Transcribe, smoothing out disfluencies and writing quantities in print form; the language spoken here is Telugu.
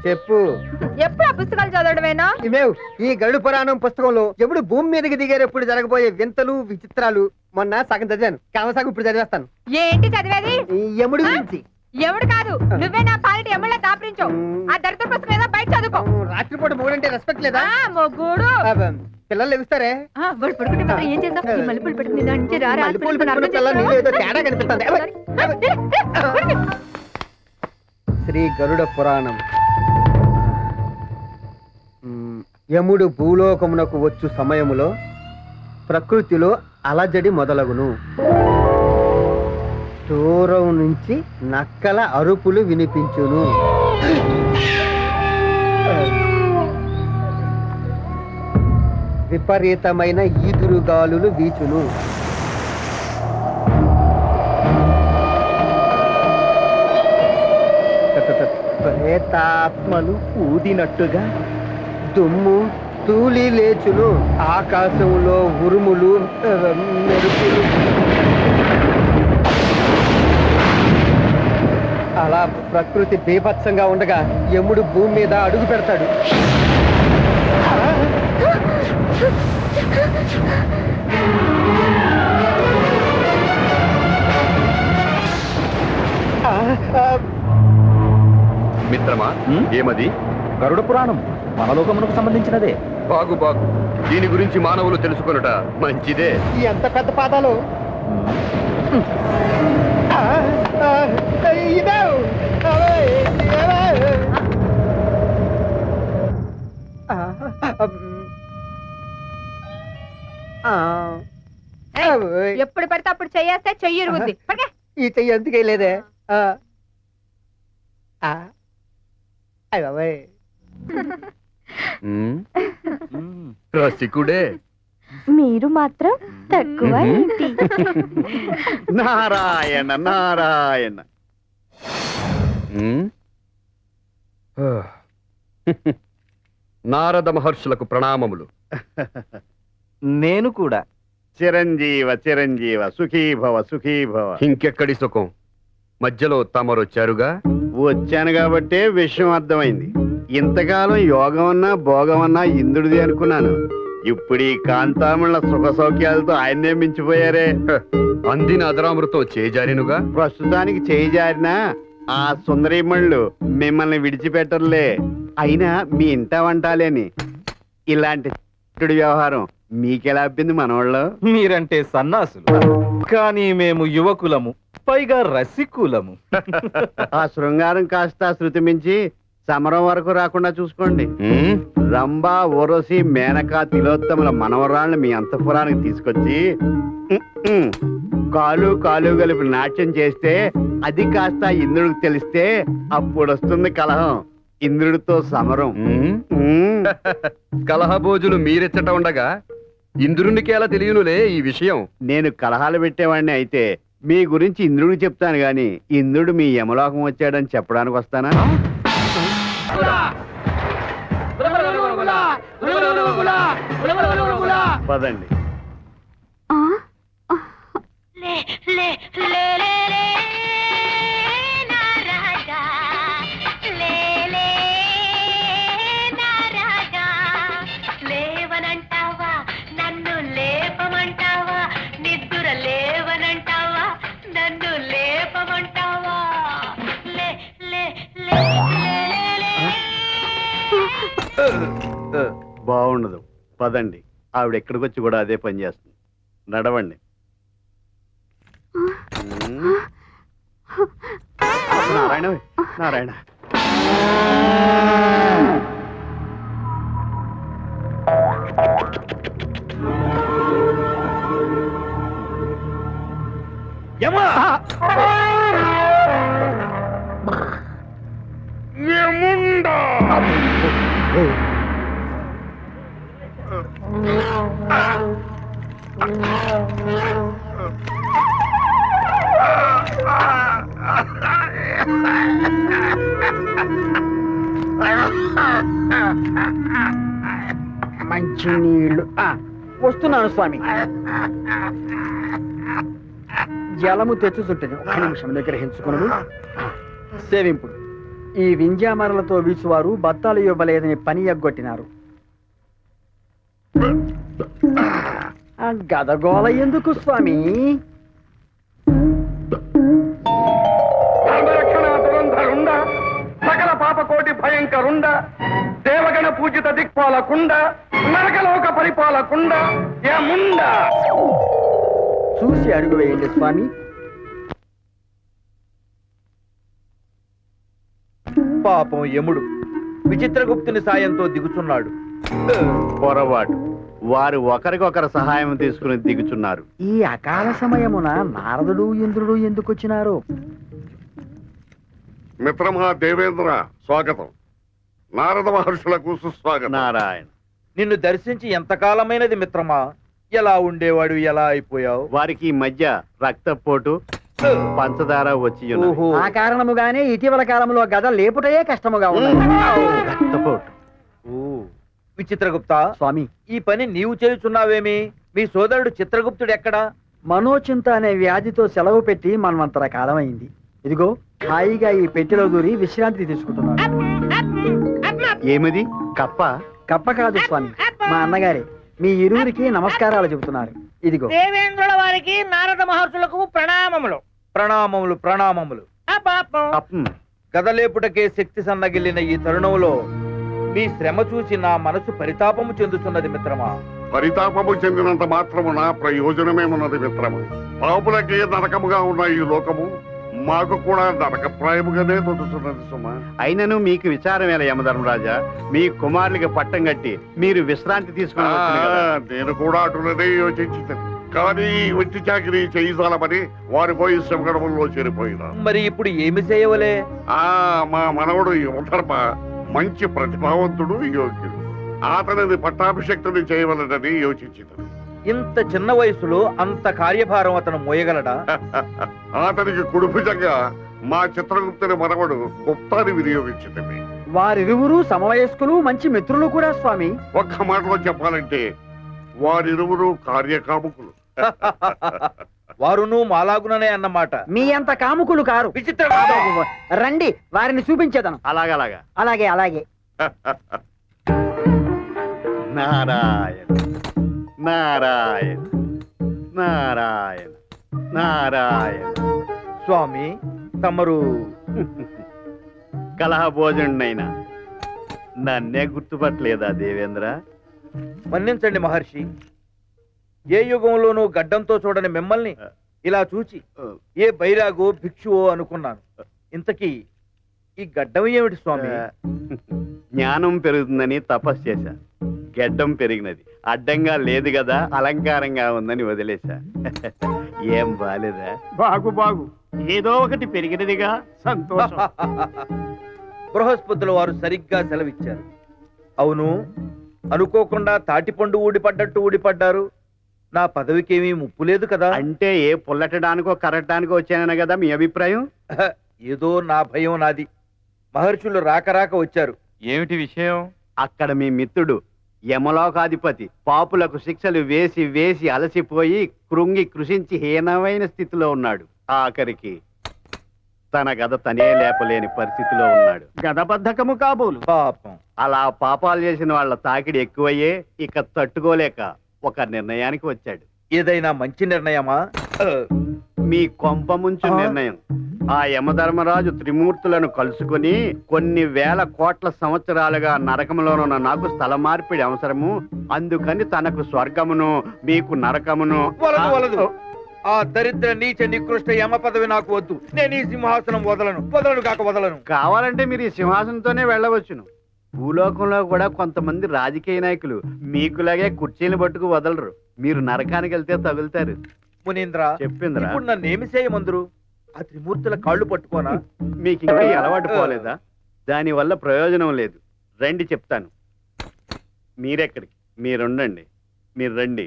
చెప్పు. ఎప్పుడు ఆ పుస్తకాలు చదవడమేనా? ఇవేవ్ ఈ గరుడ పురాణం పుస్తకంలో ఎప్పుడు భూమి మీదకి దిగేటప్పుడు జరగబోయే వింతలు విచిత్రాలు మొన్న సగం చదివాను. కామసాగు ఇప్పుడు చదివేస్తాను. ఏంటి చదివేది? ఈ యముడి గురించి. ఎవడు కాదు, నువ్వే నా పాలిటి ఎమ్మెల్యే దాపరించావు. ఆ దరిద్ర పుస్తకం ఏదో బయట చదువుకో. రాత్రిపూట మూడంటే రెస్పెక్ట్ లేదా? మొగ్గుడు పిల్లలు లెగుస్తారే. వాడు పడుకుంటే మాత్రం ఏం చేద్దాం? ఈ మల్లెపూలు పెట్టుకుని దాని నుంచి రారా? మల్లెపూలు పెట్టుకున్న పిల్ల నీళ్ళు ఏదో తేడా కనిపిస్తుంది. శ్రీ గరుడ పురాణం. యముడు భూలోకమునకు వచ్చు సమయములో ప్రకృతిలో అలజడి మొదలగును. దూరం నుంచి నక్కల అరుపులు వినిపించును. విపరీతమైన ఈదురుగాలులు వీచును. ప్రేతాత్మలు ఊదినట్టుగా దుమ్ము తూలి లేచును. ఆకాశంలో ఉరుములు మెరుపులు. అలా ప్రకృతి బీభత్సంగా ఉండగా యముడు భూమి మీద అడుగు పెడతాడు. మిత్రమా, ఏమది? గరుడ పురాణం మనలోకమునకు సంబంధించినదే. బాగు బాగు, దీని గురించి మానవులు తెలుసుకొనుట మంచిదే. ఎంత పెద్ద పాదాలు! ఎప్పుడు పడితే అప్పుడు చెయ్యేస్తే చెయ్యి ఇరుగుద్ది. ఈ చెయ్యి ఎందుకే లేదే? రసికుడే. మీరు మాత్రం తక్కువ ఏంటి? నారాయణ నారాయణ. నారద మహర్షులకు ప్రణామములు. నేను కూడా. చిరంజీవ చిరంజీవ, సుఖీభవ సుఖీభవ. ఇంకెక్కడి సుఖం, మధ్యలో తమరొచ్చారుగా. వచ్చాను కాబట్టే విషయం అర్థమైంది. ఇంతకాలం యోగమన్నా భోగమన్నా ఇంద్రుడిది అనుకున్నాను. ఇప్పుడు ఈ కాంతామణుల సుఖ సౌఖ్యాలతో ఆయన్నే మించిపోయారే. అందిన అదరామృతం చేజారినుగా. ప్రస్తుతానికి చేయి జారినా ఆ సుందరీమణులు మిమ్మల్ని విడిచిపెట్టరులే. అయినా మీ ఇంట వంటాలేని ఇలాంటి వ్యవహారం మీకెలా అబ్బింది మనవాళ్ళు? మీరంటే సన్నాసులు, కానీ మేము యువకులము, పైగా రసికులము. ఆ శృంగారం కాస్త శృతి మించి సమరం వరకు రాకుండా చూసుకోండి. రంభా ఓరసి మేనకా తిలోత్తముల మనవరాళ్ళని మీ అంతఃపురానికి తీసుకొచ్చి కాలు కాలు కలిపి నాట్యం చేస్తే అది కాస్త ఇంద్రుడికి తెలిస్తే అప్పుడు వస్తుంది కలహం, ఇంద్రుడితో సమరం. కలహభోజులు మీరెచ్చట ఉండగా ఇంద్రునికి ఎలా తెలియనులే ఈ విషయం. నేను కలహాలు పెట్టేవాడిని అయితే మీ గురించి ఇంద్రుడికి చెప్తాను గాని ఇంద్రుడు మీ యమలోకం వచ్చాడని చెప్పడానికి వస్తానా? పదండి. లేవనంటావా, నన్ను లేపమంటావా, నిద్ర లేవనంటావా, నన్ను లేపమంటావా. బాగుండదు, పదండి. ఆవిడ ఎక్కడికి వచ్చి కూడా అదే పని చేస్తుంది. నడవండి. నారాయణ నారాయణ. మంచి నీళ్లు వస్తున్నాను స్వామి. జలము తెచ్చుతుంటే ఒక్క నిమిషం గ్రహించుకున్నాను. సేవింపుడు ఈ వింజామరలతో వీచువారు బత్తాలు ఇవ్వలేదని పని ఎగ్గొట్టినారు. ఆ గదగోళ ఎందుకు స్వామి? ధర్మరక్షణ దురంధరుండ సకల పాపకోటి భయంకరుండ దేవగణ పూజిత దిక్పాలకుండ నరకలోక పరిపాలకుండ యముండ. చూసి అడుగు వేయండి స్వామి. పాపం యముడు విచిత్రగుప్తుని సాయంతో దిగుచున్నాడు. పొరపాటు, వారు ఒకరికొకరు సహాయం తీసుకుని దిగుచున్నారు. ఈ అకాల సమయమున నారదుడు ఇంద్రుడు ఎందుకు వచ్చినారు? మిత్రమా దేవేంద్ర స్వాగతం. నారద మహర్షులకు సుస్వాగతం. నారాయణ, నిన్ను దర్శించి ఎంతకాలమైనది మిత్రమా? ఎలా ఉండేవాడు, ఎలా అయిపోయావు? వారికి ఈ మధ్య రక్తపోటు పంచదార వచ్చి ఉన్నవి. ఓహో, ఆ కారణముగానే ఇటీవల కాలంలో గద లేపుటయే కష్టముగా ఉన్నది. రక్తపోటు. ఓ, విచిత్రగుప్త స్వామి, ఈ పని నీవు చేయుచున్నావేమి? మీ సోదరుడు చిత్రగుప్తుడు ఎక్కడా? మనోచింత అనే వ్యాధితో సెలవు పెట్టి మనమంతర కాలమైంది. ఇదిగో హాయిగా ఈ పెట్టెలో దూరి విశ్రాంతి తీసుకుంటున్నాను. ఏమిది? కప్ప? కప్ప కాదు స్వామి, మా అన్నగారే మీ ఇరువురికి నమస్కారాలు చెబుతున్నారు. ఇదిగో. దేవేంద్రుల వారికి నారద మహర్షులకు ప్రణామములు. ప్రణామములు ప్రణామములు. కప్పం. గదలేపుటకే శక్తి సన్నగిల్లిన ఈ తరుణంలో మీ శ్రమ చూసి నా మనసు పరితాపము చెందుతున్నది మిత్రమా. పరితాపము చెందినంత మాత్రమున ప్రయోజనమేమున్నది మిత్రము. పాపులకే నరకముగా ఉన్న ఈ లోకము మాకు కూడా నరకప్రాయముగానే తొలుతున్నది సుమా. అయినను మీకు విచారం ఎలా యమధర్మరాజా? మీ కుమారులకి పట్టం కట్టి మీరు విశ్రాంతి తీసుకుని వచ్చును కదా. నేను కూడా అటులనే యోచించింది. కానీ వచ్చి చాకిరి చేయించాలమని వారు పోయి శ్రమగడముల్లో చేరిపోయినా. మరి ఇప్పుడు ఏమి చేయవలే? మా మనవడు యువధర్మ మంచి ప్రతిభావంతుడు, యోగ్యుడు. అతనిని పట్టాభిషక్తుని చేయవలనని యోచించింది. ఇంత చిన్న వయసులో అంత కార్యభారం అతను మోయగలడా? అతనికి కుడిభుజంగా మా చిత్రగుప్తుని మనవడు గుప్తాన్ని వినియోగించింది. వారిరువురు సమవయస్కులు, మంచి మిత్రులు కూడా స్వామి. ఒక్క మాటలో చెప్పాలంటే వారిరువురు కార్యకాముకులు. వారును మాలాగుననే అన్నమాట. మీ అంత కాముకులు కారు. విచిత్ర రండి, వారిని చూపించేదను. అలాగలాగా. అలాగే అలాగే. నారాయణ నారాయణ నారాయణ నారాయణ. స్వామి తమరు కలహ భోజనైనా నన్నే గుర్తుపట్టలేదా దేవేంద్ర? మన్నించండి మహర్షి. ఏ యుగంలోనూ గడ్డంతో చూడని మిమ్మల్ని ఇలా చూచి ఏ బైరాగో భిక్షువో అనుకున్నాను. ఇంతకీ ఈ గడ్డం ఏమిటి స్వామి? జ్ఞానం పెరుగుతుందని తపస్సు చేశా. గడ్డం పెరిగినది. అడ్డంగా లేదు కదా, అలంకారంగా ఉందని వదిలేశా. ఏం బాలేదా? బాగు ఏదో ఒకటి పెరిగినదిగా సంతోషం. బృహస్పతుల వారు సరిగ్గా సెలవిచ్చారు. అవును, అనుకోకుండా తాటిపండు ఊడిపడ్డట్టు ఊడిపడ్డారు. నా పదవికేమీ ముప్పు లేదు కదా? అంటే ఏ పుల్లటడానికో కరటానికో వచ్చాననే కదా మీ అభిప్రాయం? ఏదో నా భయం నాది. మహర్షులు రాక వచ్చారు. ఏమిటి విషయం? అక్కడ మీ మిత్రుడు యమలోకాధిపతి పాపులకు శిక్షలు వేసి వేసి అలసిపోయి కృంగి కృషించి హీనమైన స్థితిలో ఉన్నాడు. ఆఖరికి తన గద తనే లేపలేని పరిస్థితిలో ఉన్నాడు. గదబద్ధకము కాబోలు. పాపం. అలా పాపాలు చేసిన వాళ్ళ తాకిడి ఎక్కువయ్యే ఇక తట్టుకోలేక ఒక నిర్ణయానికి వచ్చాడు. ఏదైనా మంచి నిర్ణయమా? మీ కొంప ముంచు నిర్ణయం. ఆ యమధర్మరాజు త్రిమూర్తులను కలుసుకుని కొన్ని వేల కోట్ల సంవత్సరాలుగా నరకములోనున్న నాకు స్థల మార్పిడి అవసరము, అందుకని తనకు స్వర్గమును మీకు నరకమును. వలదు వలదు. ఆ దరిద్ర నీచ నికృష్ట యమ పదవి నాకు వద్దు. నేను ఈ సింహాసనం వదలను కాక వదలను. కావాలంటే మీరు ఈ సింహాసనంతోనే వెళ్ళవచ్చును. భూలోకంలో కూడా కొంతమంది రాజకీయ నాయకులు మీకులాగే కుర్చీని పట్టుకు వదలరు. మీరు నరకానికి వెళ్తే తగులుతారు. మునీంద్ర చెప్పిందిరా. ఇప్పుడు నన్ను ఏమి చేయమందురు? ఆ త్రిమూర్తుల కాళ్ళు పట్టుకోనా? మీకు ఇంకా ఈ అలవాటు పోలేదా? దాని వల్ల ప్రయోజనం లేదు. రండి చెప్తాను. మీరెక్కడికి? మీరుండండి. మీరు రండి.